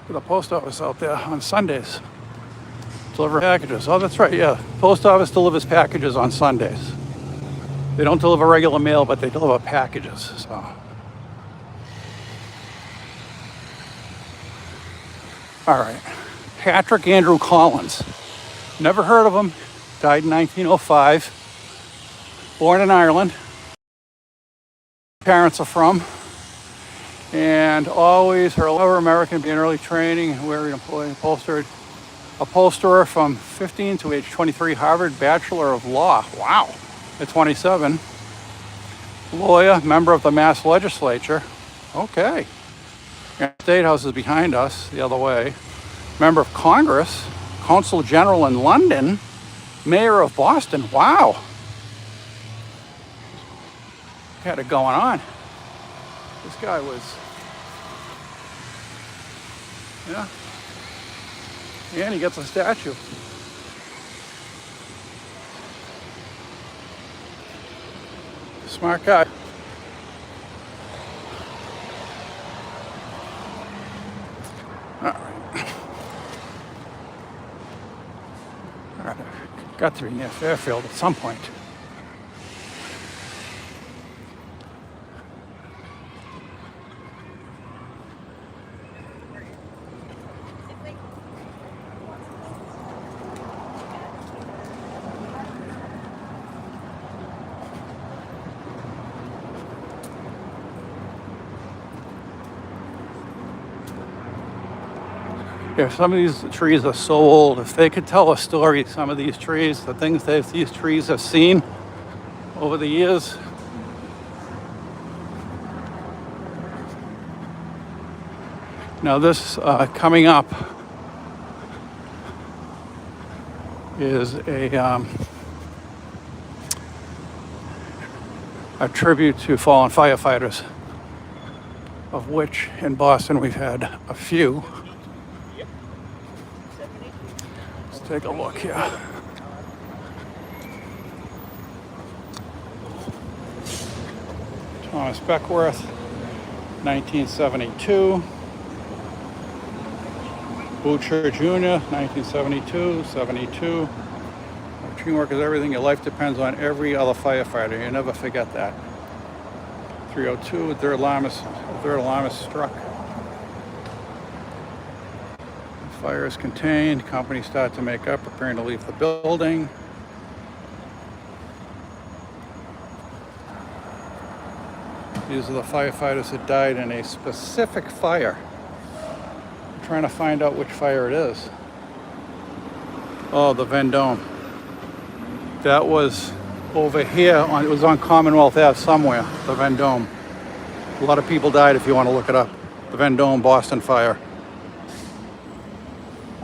the post office out there on Sundays. Deliver packages. Oh, that's right, yeah. Post office delivers packages on Sundays. They don't deliver regular mail, but they deliver packages, so. All right. Patrick Andrew Collins. Never heard of him. Died in 1905. Born in Ireland. Parents are from. And always her lover American, being early training, where he employed upholsterer from 15 to age 23, Harvard Bachelor of Law. Wow, at 27. Lawyer, member of the Mass Legislature. Okay. And State House is behind us, the other way. Member of Congress, Consul General in London, Mayor of Boston. Wow. Had it going on. This guy was, yeah. And he gets a statue. Smart guy. All right. Got to be near Fairfield at some point. Yeah, some of these trees are so old. If they could tell a story, some of these trees, the things that these trees have seen over the years. Now this coming up is a tribute to fallen firefighters, of which in Boston we've had a few. Take a look here. Thomas Beckworth, 1972. Butcher Jr., 1972, 72. Teamwork is everything. Your life depends on every other firefighter. You never forget that. 3:02, third alarm is struck. Fire is contained. Company start to make up, preparing to leave the building. These are the firefighters that died in a specific fire. I'm trying to find out which fire it is. Oh, the Vendome. That was over here. It was on Commonwealth Ave somewhere, the Vendome. A lot of people died if you want to look it up. The Vendome Boston fire.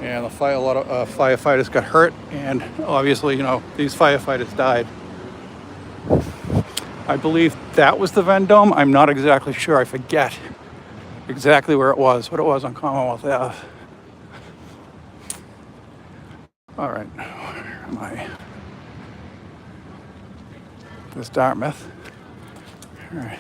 And a lot of firefighters got hurt, and obviously, these firefighters died. I believe that was the Vendome. I'm not exactly sure. I forget exactly where it was, what it was on Commonwealth Ave. All right, where am I? This Dartmouth. All right.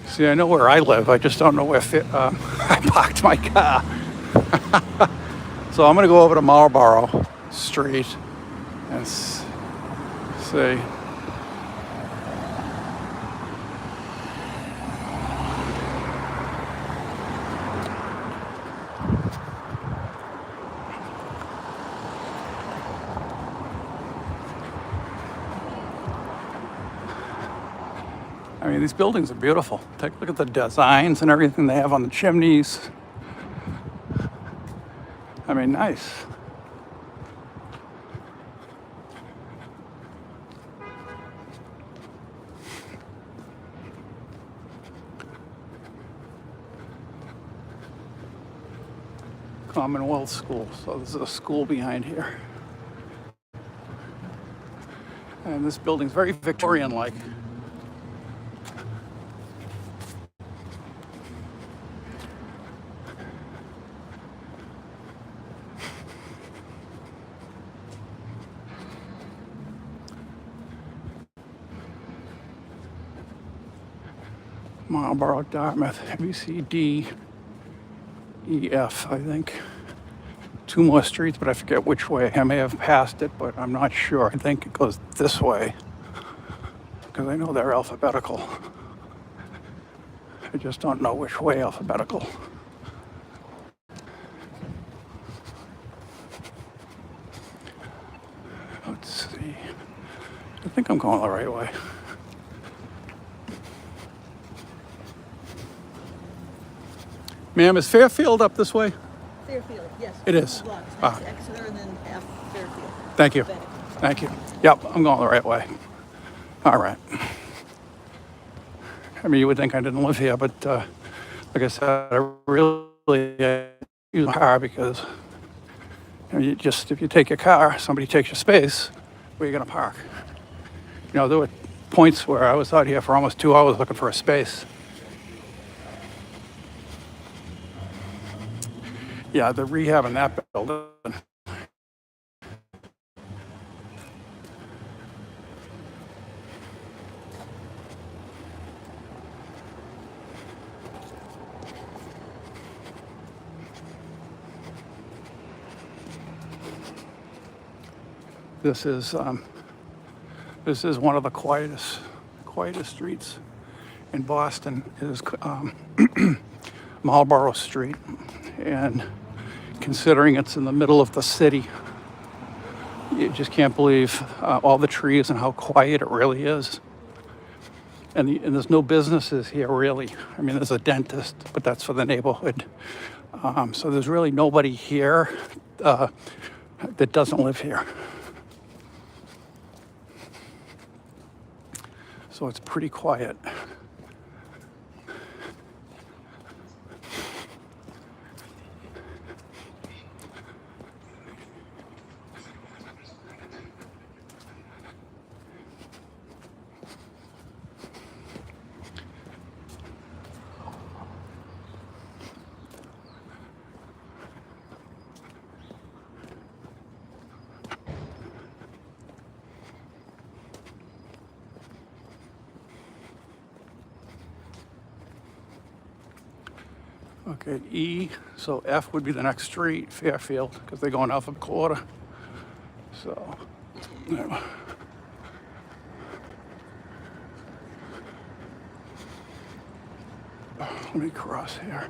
See, I know where I live. I just don't know where I parked my car. So I'm going to go over to Marlborough Street and see. I mean, these buildings are beautiful. Take a look at the designs and everything they have on the chimneys. I mean, nice. Commonwealth School. So there's a school behind here. And this building's very Victorian-like. Marlborough, Dartmouth, ABCD, EF, I think. Two more streets, but I forget which way. I may have passed it, but I'm not sure. I think it goes this way, because I know they're alphabetical. I just don't know which way alphabetical. Let's see. I think I'm going the right way. Ma'am, is Fairfield up this way? Fairfield, yes. It is. Blocks. Ah. Next Exeter and then half Fairfield. Thank you. Bennett. Thank you. Yep, I'm going the right way. All right. I mean, you would think I didn't live here, but like I said, I really use my car because if you take your car, somebody takes your space, where are you going to park? There were points where I was out here for almost 2 hours looking for a space. Yeah, the rehab in that building. This is one of the quietest streets in Boston. Is Marlborough Street, and considering it's in the middle of the city, you just can't believe all the trees and how quiet it really is. And there's no businesses here really. I mean, there's a dentist, but that's for the neighborhood. So there's really nobody here that doesn't live here. So it's pretty quiet. Okay, E, so F would be the next street, Fairfield, because they go in alphabetical order. So, Let me cross here.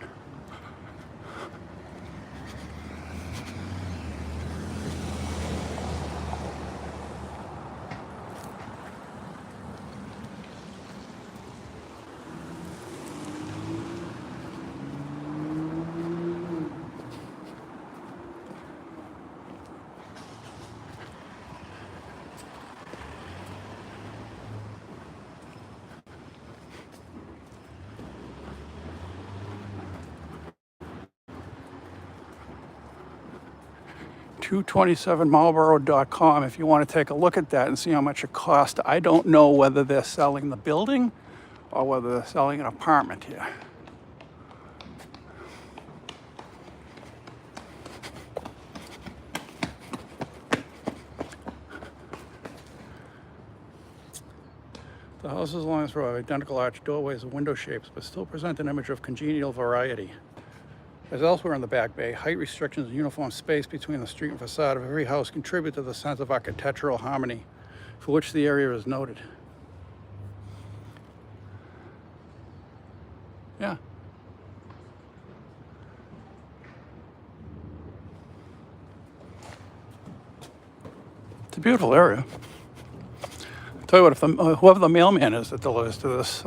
.227marlboro.com if you want to take a look at that and see how much it cost. I don't know whether they're selling the building or whether they're selling an apartment here. The houses along this road have identical arched doorways and window shapes, but still present an image of congenial variety. As elsewhere in the Back Bay, height restrictions and uniform space between the street and facade of every house contribute to the sense of architectural harmony for which the area is noted. Yeah. It's a beautiful area. I'll tell you what, if whoever the mailman is that delivers to this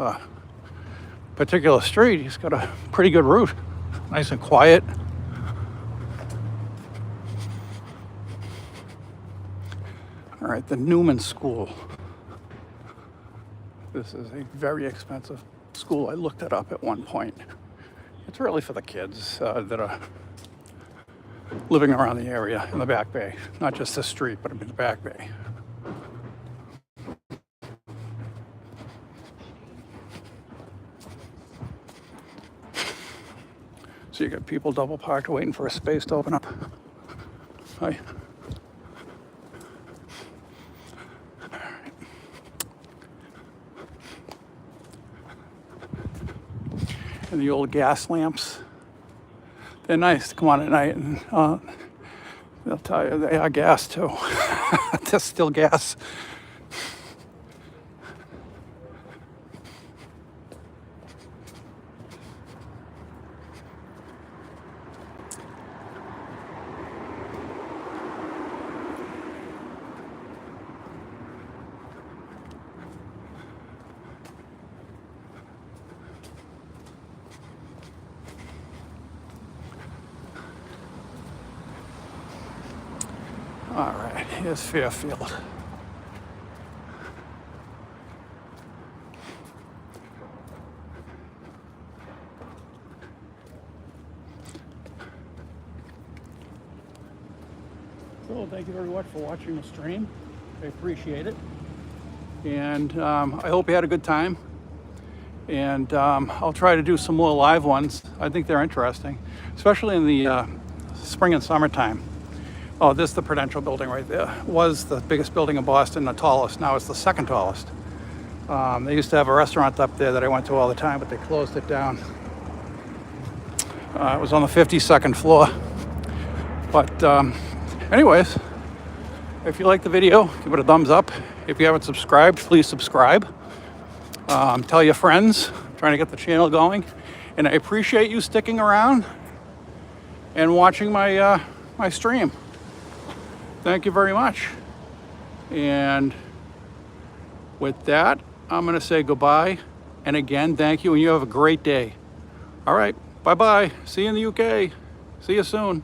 particular street, he's got a pretty good route. Nice and quiet. All right, the Newman School. This is a very expensive school. I looked it up at one point. It's really for the kids that are living around the area in the Back Bay. Not just this street, but in the Back Bay. So you got people double parked waiting for a space to open up. Hi. And the old gas lamps. They're nice to come on at night, and they'll tell you they are gas too. They're still gas. All right, here's Fairfield. So thank you very much for watching the stream. I appreciate it. And I hope you had a good time. And I'll try to do some more live ones. I think they're interesting, especially in the spring and summertime. Oh, this is the Prudential building right there. Was the biggest building in Boston, the tallest. Now it's the second tallest. They used to have a restaurant up there that I went to all the time, but they closed it down. It was on the 52nd floor. But anyways, if you like the video, give it a thumbs up. If you haven't subscribed, please subscribe. Tell your friends. I'm trying to get the channel going. And I appreciate you sticking around and watching my my stream. Thank you very much. And with that, I'm going to say goodbye. And again, thank you, and you have a great day. All right, bye-bye. See you in the UK. See you soon.